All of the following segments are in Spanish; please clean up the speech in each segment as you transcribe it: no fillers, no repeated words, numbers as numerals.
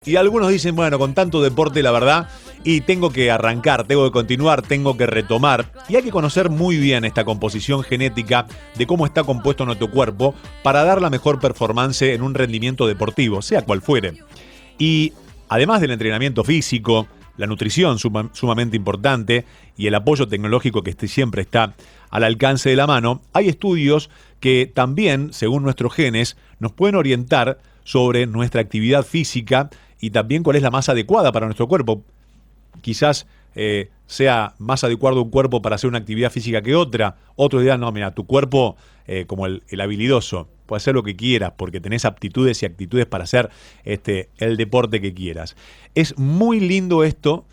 Y algunos dicen, bueno, con tanto deporte, la verdad, y tengo que arrancar, tengo que continuar, tengo que retomar. Y hay que conocer muy bien esta composición genética de cómo está compuesto nuestro cuerpo para dar la mejor performance en un rendimiento deportivo, sea cual fuere. Y además del entrenamiento físico, la nutrición sumamente importante y el apoyo tecnológico que siempre está al alcance de la mano, hay estudios que también, según nuestros genes, nos pueden orientar sobre nuestra actividad física y también cuál es la más adecuada para nuestro cuerpo. Quizás sea más adecuado un cuerpo para hacer una actividad física que otra. Otros dirán, no, mira, tu cuerpo, como el habilidoso, puede hacer lo que quieras porque tenés aptitudes y actitudes para hacer el deporte que quieras. Es muy lindo esto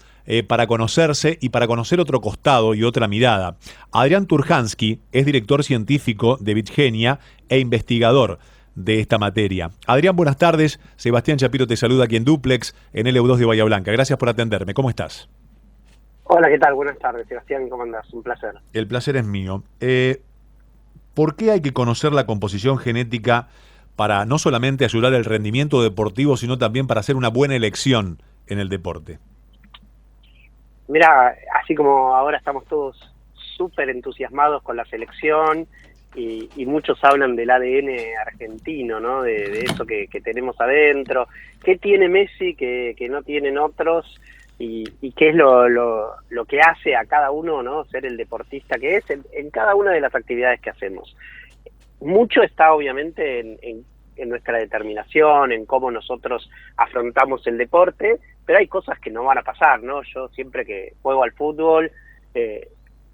para conocerse y para conocer otro costado y otra mirada. Adrián Turhansky es director científico de Bitgenia e investigador de esta materia. Adrián, buenas tardes. Sebastián Chapiro te saluda aquí en Duplex, en LU2 de Bahía Blanca. Gracias por atenderme. ¿Cómo estás? Hola, ¿qué tal? Buenas tardes, Sebastián. ¿Cómo andás? Un placer. El placer es mío. ¿Por qué hay que conocer la composición genética para no solamente ayudar al rendimiento deportivo, sino también para hacer una buena elección en el deporte? Mira, así como ahora estamos todos súper entusiasmados con la selección y muchos hablan del ADN argentino, ¿no? De eso que tenemos adentro. ¿Qué tiene Messi que no tienen otros? Y qué es lo que hace a cada uno, ¿no? Ser el deportista que es en cada una de las actividades que hacemos. Mucho está obviamente en nuestra determinación, en cómo nosotros afrontamos el deporte, pero hay cosas que no van a pasar, ¿no? Yo siempre que juego al fútbol,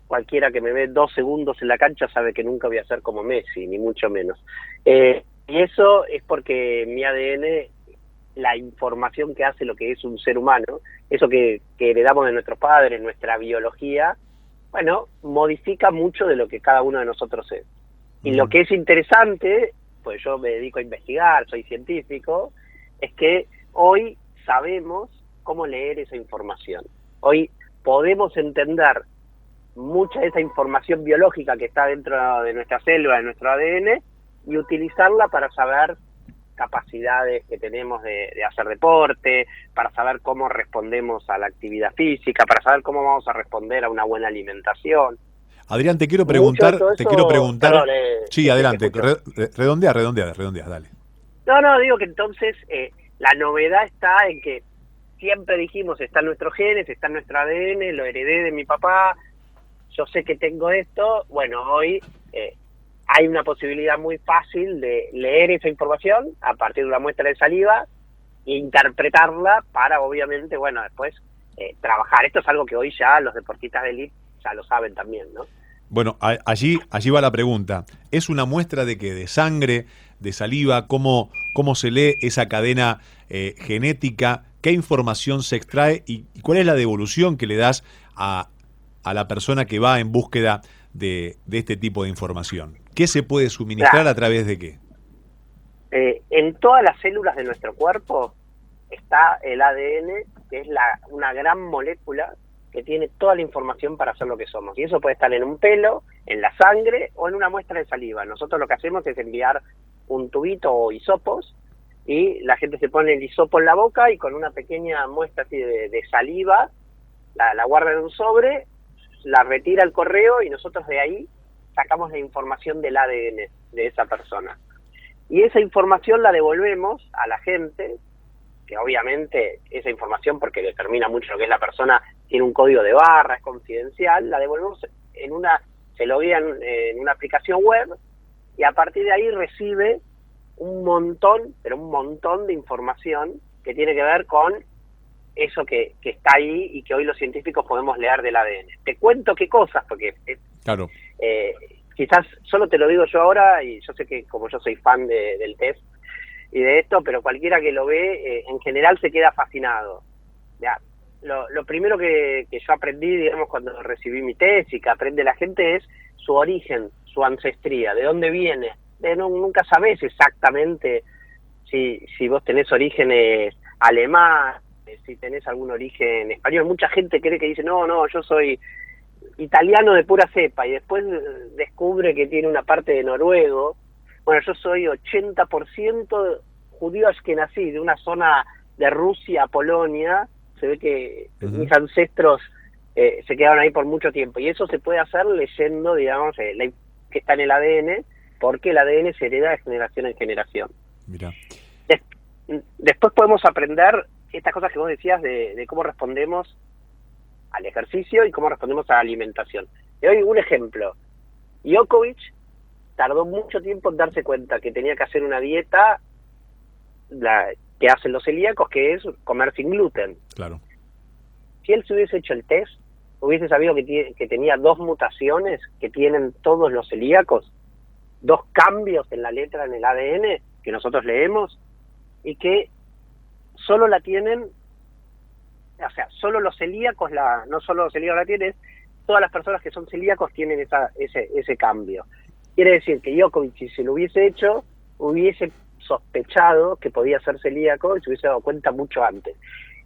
cualquiera que me ve 2 segundos en la cancha sabe que nunca voy a ser como Messi, ni mucho menos. Y eso es porque mi ADN, la información que hace lo que es un ser humano, eso que heredamos de nuestros padres, nuestra biología, bueno, modifica mucho de lo que cada uno de nosotros es. Y lo que es interesante, pues yo me dedico a investigar, soy científico, es que hoy sabemos cómo leer esa información. Hoy podemos entender mucha de esa información biológica que está dentro de nuestra célula, de nuestro ADN, y utilizarla para saber capacidades que tenemos de hacer deporte, para saber cómo respondemos a la actividad física, para saber cómo vamos a responder a una buena alimentación. Adrián, te quiero Mucho de preguntar, todo eso, perdón, Sí, te adelante, escucho. redondea, dale. No, digo que entonces la novedad está en que siempre dijimos, está en nuestros genes, está en nuestro ADN, lo heredé de mi papá, yo sé que tengo esto. Bueno, hoy hay una posibilidad muy fácil de leer esa información a partir de una muestra de saliva e interpretarla para, obviamente, bueno, después trabajar. Esto es algo que hoy ya los deportistas de élite ya lo saben también, ¿no? Bueno, allí va la pregunta. ¿Es una muestra de qué? ¿De sangre, de saliva? ¿Cómo se lee esa cadena genética? ¿Qué información se extrae? ¿Y cuál es la devolución que le das a la persona que va en búsqueda de este tipo de información? ¿Qué se puede suministrar Claro. a través de qué? En todas las células de nuestro cuerpo está el ADN, que es una gran molécula que tiene toda la información para hacer lo que somos. Y eso puede estar en un pelo, en la sangre o en una muestra de saliva. Nosotros lo que hacemos es enviar un tubito o hisopos y la gente se pone el hisopo en la boca y con una pequeña muestra así de saliva la guarda en un sobre, la retira al correo y nosotros de ahí sacamos la información del ADN de esa persona. Y esa información la devolvemos a la gente, que obviamente esa información, porque determina mucho lo que es la persona, tiene un código de barra, es confidencial, la devolvemos se loguea en una aplicación web y a partir de ahí recibe un montón de información que tiene que ver con eso que está ahí y que hoy los científicos podemos leer del ADN. Te cuento qué cosas, porque Claro. quizás solo te lo digo yo ahora, y yo sé que como yo soy fan del test y de esto, pero cualquiera que lo ve, en general se queda fascinado. Ya, lo primero que yo aprendí, digamos, cuando recibí mi test y que aprende la gente es su origen, su ancestría, de dónde viene. Nunca sabés exactamente si vos tenés orígenes alemanes, si tenés algún origen español. Mucha gente cree que dice, no, yo soy italiano de pura cepa, y después descubre que tiene una parte de noruego. Bueno, yo soy 80% judío ashkenazí, de una zona de Rusia a Polonia, se ve que mis ancestros se quedaron ahí por mucho tiempo. Y eso se puede hacer leyendo, digamos, que está en el ADN, porque el ADN se hereda de generación en generación. Mira. Después podemos aprender estas cosas que vos decías de cómo respondemos al ejercicio y cómo respondemos a la alimentación. Te doy un ejemplo. Djokovic tardó mucho tiempo en darse cuenta que tenía que hacer una dieta que hacen los celíacos, que es comer sin gluten. Claro. Si él se hubiese hecho el test, hubiese sabido que tenía 2 mutaciones que tienen todos los celíacos, 2 cambios en la letra en el ADN que nosotros leemos, y que solo la tienen, o sea, solo los celíacos, no solo los celíacos la tienen, todas las personas que son celíacos tienen ese cambio. Quiere decir que Djokovic, si se lo hubiese hecho, hubiese sospechado que podía ser celíaco y se hubiese dado cuenta mucho antes.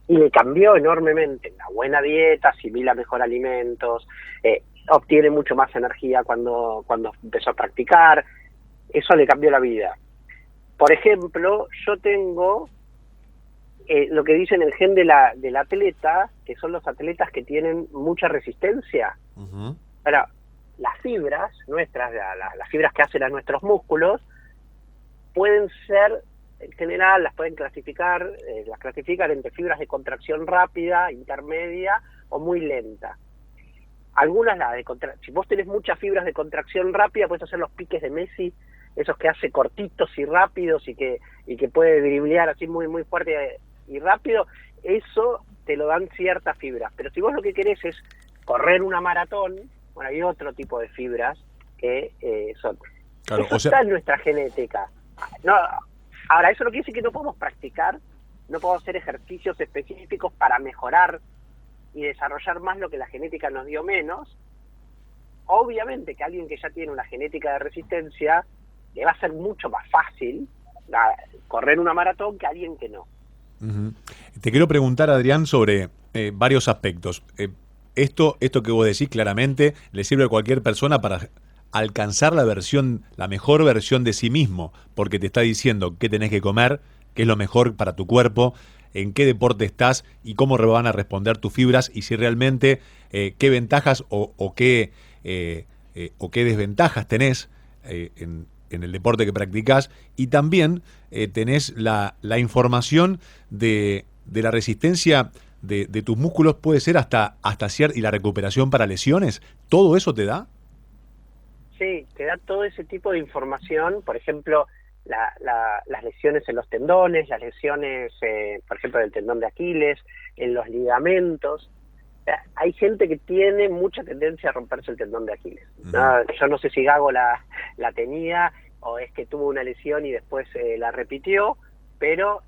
Y le cambió enormemente. La buena dieta, asimila mejor alimentos, obtiene mucho más energía cuando empezó a practicar. Eso le cambió la vida. Por ejemplo, yo tengo lo que dicen el gen del atleta, que son los atletas que tienen mucha resistencia. Ahora, las fibras nuestras, las fibras que hacen a nuestros músculos, pueden ser, en general, las clasifican entre fibras de contracción rápida, intermedia o muy lenta. Algunas, si vos tenés muchas fibras de contracción rápida, puedes hacer los piques de Messi, esos que hace cortitos y rápidos y que puede driblear así muy, muy fuerte y rápido. Eso te lo dan ciertas fibras. Pero si vos lo que querés es correr una maratón, bueno, hay otro tipo de fibras que son. Claro, eso está en nuestra genética. No, ahora, eso no quiere decir que no podemos practicar, no podemos hacer ejercicios específicos para mejorar y desarrollar más lo que la genética nos dio menos. Obviamente que alguien que ya tiene una genética de resistencia le va a ser mucho más fácil correr una maratón que a alguien que no. Te quiero preguntar, Adrián, sobre varios aspectos. Esto que vos decís claramente le sirve a cualquier persona para alcanzar la mejor versión de sí mismo, porque te está diciendo qué tenés que comer, qué es lo mejor para tu cuerpo, en qué deporte estás y cómo van a responder tus fibras y si realmente qué ventajas o qué desventajas tenés en el deporte que practicás, y también tenés la información de la resistencia de tus músculos, puede ser hasta cierta, y la recuperación para lesiones. ¿Todo eso te da? Sí, te da todo ese tipo de información. Por ejemplo, las lesiones en los tendones, las lesiones, por ejemplo, del tendón de Aquiles, en los ligamentos. Hay gente que tiene mucha tendencia a romperse el tendón de Aquiles. Yo no sé si Gago la tenía o es que tuvo una lesión y después la repitió, pero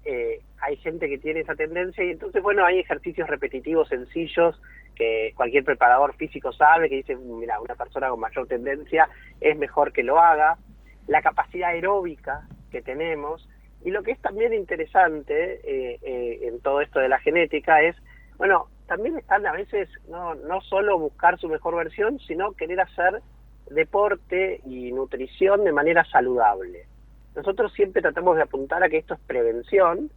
hay gente que tiene esa tendencia y entonces, bueno, hay ejercicios repetitivos sencillos que cualquier preparador físico sabe, que dice, mira, una persona con mayor tendencia es mejor que lo haga. La capacidad aeróbica que tenemos, y lo que es también interesante en todo esto de la genética es, bueno, también están a veces no solo buscar su mejor versión, sino querer hacer deporte y nutrición de manera saludable. Nosotros siempre tratamos de apuntar a que esto es prevención.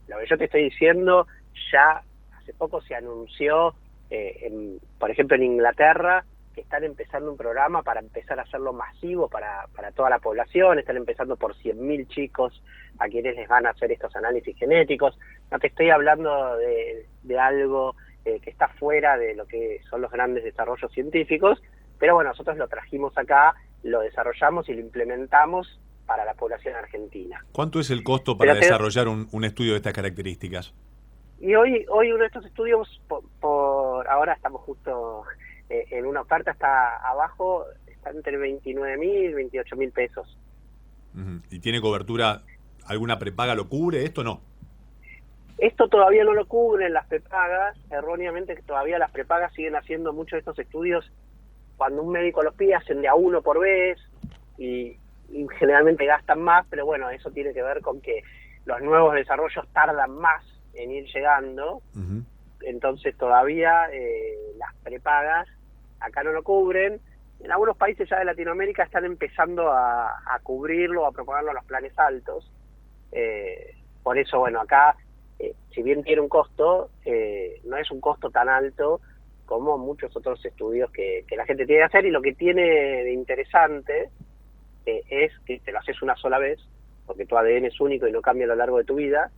Lo que yo te estoy diciendo, ya hace poco se anunció, por ejemplo en Inglaterra, que están empezando un programa para empezar a hacerlo masivo para toda la población. Están empezando por 100.000 chicos a quienes les van a hacer estos análisis genéticos. No te estoy hablando de algo que está fuera de lo que son los grandes desarrollos científicos, pero bueno, nosotros lo trajimos acá, lo desarrollamos y lo implementamos para la población argentina. ¿Cuánto es el costo para desarrollar un estudio de estas características? Y hoy uno de estos estudios, por ahora estamos justo en una oferta, está abajo, está entre 29.000 y 28.000 pesos. ¿Y tiene cobertura? ¿Alguna prepaga lo cubre? ¿Esto no? Esto todavía no lo cubren las prepagas, erróneamente todavía las prepagas siguen haciendo muchos de estos estudios. Cuando un médico los pide, hacen de a uno por vez y generalmente gastan más, pero bueno, eso tiene que ver con que los nuevos desarrollos tardan más en ir llegando. Entonces todavía las prepagas acá no lo cubren. En algunos países ya de Latinoamérica están empezando a cubrirlo, a propagarlo a los planes altos. Por eso, bueno, acá si bien tiene un costo, no es un costo tan alto como muchos otros estudios que la gente tiene que hacer, y lo que tiene de interesante es que te lo haces una sola vez, porque tu ADN es único y no cambia a lo largo de tu vida,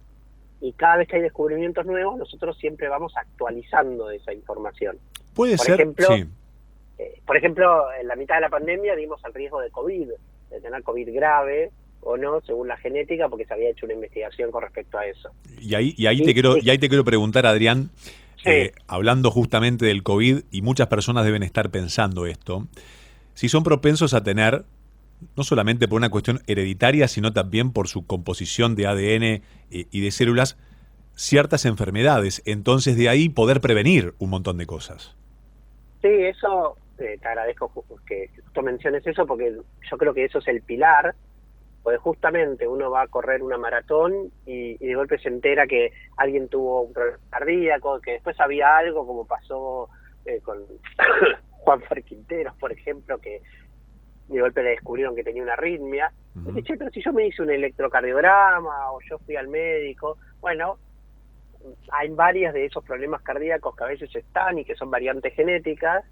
y cada vez que hay descubrimientos nuevos, nosotros siempre vamos actualizando esa información. Puede Por ser, ejemplo, sí. En la mitad de la pandemia dimos el riesgo de COVID, de tener COVID grave o no, según la genética, porque se había hecho una investigación con respecto a eso. Y ahí te quiero preguntar, Adrián, Sí. hablando justamente del COVID, y muchas personas deben estar pensando esto, si son propensos a tener, no solamente por una cuestión hereditaria, sino también por su composición de ADN y de células, ciertas enfermedades. Entonces, de ahí poder prevenir un montón de cosas. Sí, eso, te agradezco que tú menciones eso, porque yo creo que eso es el pilar, porque justamente uno va a correr una maratón y de golpe se entera que alguien tuvo un problema cardíaco, que después había algo, como pasó con Juan Quinteros, por ejemplo, que de golpe le descubrieron que tenía una arritmia. Y dice, che, pero si yo me hice un electrocardiograma o yo fui al médico, bueno, hay varios de esos problemas cardíacos que a veces están y que son variantes genéticas,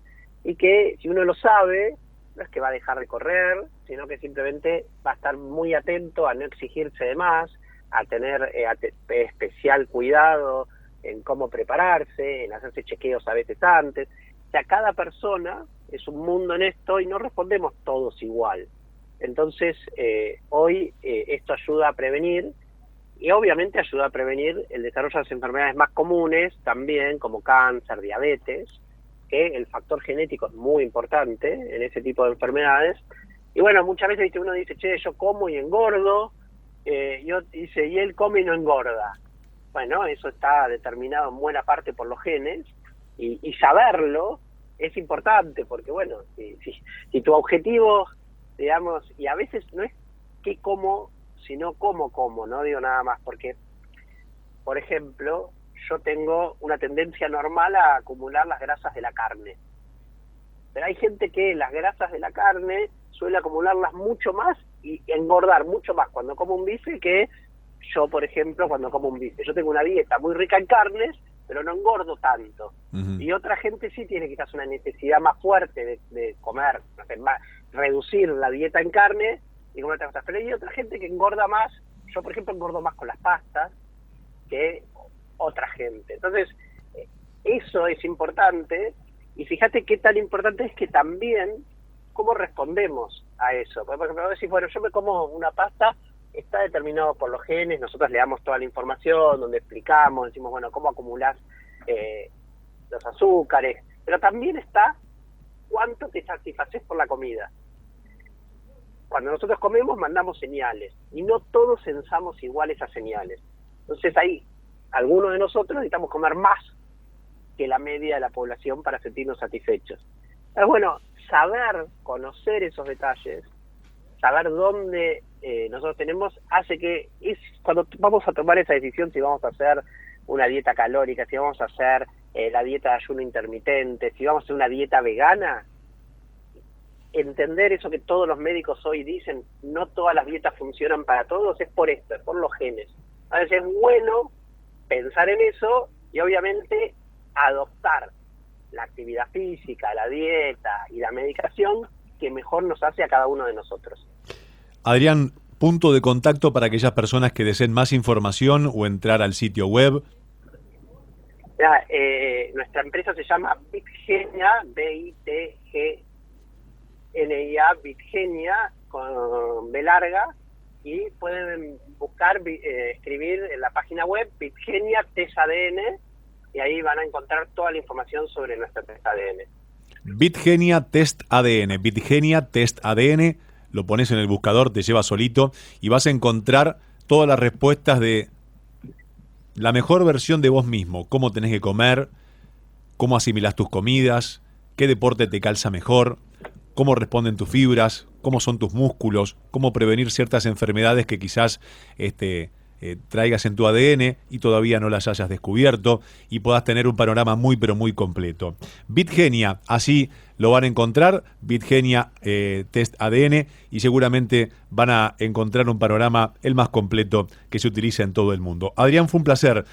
y que si uno lo sabe, no es que va a dejar de correr, sino que simplemente va a estar muy atento a no exigirse de más, a tener especial cuidado en cómo prepararse, en hacerse chequeos a veces antes. O sea, cada persona es un mundo en esto y no respondemos todos igual. Entonces, hoy esto ayuda a prevenir, y obviamente ayuda a prevenir el desarrollo de las enfermedades más comunes también, como cáncer, diabetes, que el factor genético es muy importante en ese tipo de enfermedades. Y bueno, muchas veces uno dice, che, yo como y engordo, y él come y no engorda. Bueno, eso está determinado en buena parte por los genes, y saberlo es importante, porque bueno, si tu objetivo, digamos, y a veces no es qué como, sino cómo, no digo nada más, porque, por ejemplo, yo tengo una tendencia normal a acumular las grasas de la carne. Pero hay gente que las grasas de la carne suele acumularlas mucho más y engordar mucho más cuando como un bife que yo, por ejemplo, cuando como un bife. Yo tengo una dieta muy rica en carnes, pero no engordo tanto. Y otra gente sí tiene quizás una necesidad más fuerte de comer, no sé, reducir la dieta en carne y comer otras cosas. Pero hay otra gente que engorda más. Yo, por ejemplo, engordo más con las pastas que otra gente. Entonces, eso es importante, y fíjate qué tan importante es que también cómo respondemos a eso. Por ejemplo, decís, bueno, yo me como una pasta, está determinado por los genes, nosotros le damos toda la información, donde explicamos, decimos, bueno, cómo acumulás los azúcares, pero también está cuánto te satisfaces por la comida. Cuando nosotros comemos mandamos señales, y no todos sensamos igual esas señales. Entonces ahí, algunos de nosotros necesitamos comer más que la media de la población para sentirnos satisfechos. Es bueno saber, conocer esos detalles, saber dónde nosotros tenemos, hace que cuando vamos a tomar esa decisión, si vamos a hacer una dieta calórica, si vamos a hacer la dieta de ayuno intermitente, si vamos a hacer una dieta vegana, entender eso que todos los médicos hoy dicen, no todas las dietas funcionan para todos, es por esto, es por los genes. A veces es bueno pensar en eso y obviamente adoptar la actividad física, la dieta y la medicación que mejor nos hace a cada uno de nosotros. Adrián, punto de contacto para aquellas personas que deseen más información o entrar al sitio web. Nuestra empresa se llama Bitgenia, BITGNIA, Bitgenia, con B larga, y pueden buscar, escribir en la página web Bitgenia Test ADN, y ahí van a encontrar toda la información sobre nuestra test ADN. Bitgenia Test ADN, Bitgenia Test ADN, lo pones en el buscador, te lleva solito y vas a encontrar todas las respuestas de la mejor versión de vos mismo, cómo tenés que comer, cómo asimilás tus comidas, qué deporte te calza mejor, cómo responden tus fibras, cómo son tus músculos, cómo prevenir ciertas enfermedades que quizás traigas en tu ADN y todavía no las hayas descubierto y puedas tener un panorama muy pero muy completo. Bitgenia, así lo van a encontrar, Bitgenia Test ADN, y seguramente van a encontrar un panorama el más completo que se utiliza en todo el mundo. Adrián, fue un placer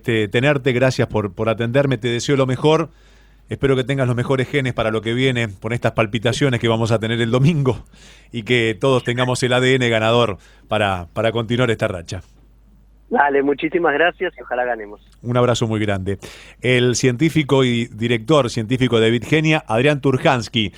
tenerte, gracias por atenderme, te deseo lo mejor. Espero que tengas los mejores genes para lo que viene, por estas palpitaciones que vamos a tener el domingo, y que todos tengamos el ADN ganador para continuar esta racha. Dale, muchísimas gracias y ojalá ganemos. Un abrazo muy grande. El científico y director científico de Bitgenia, Adrián Turhansky.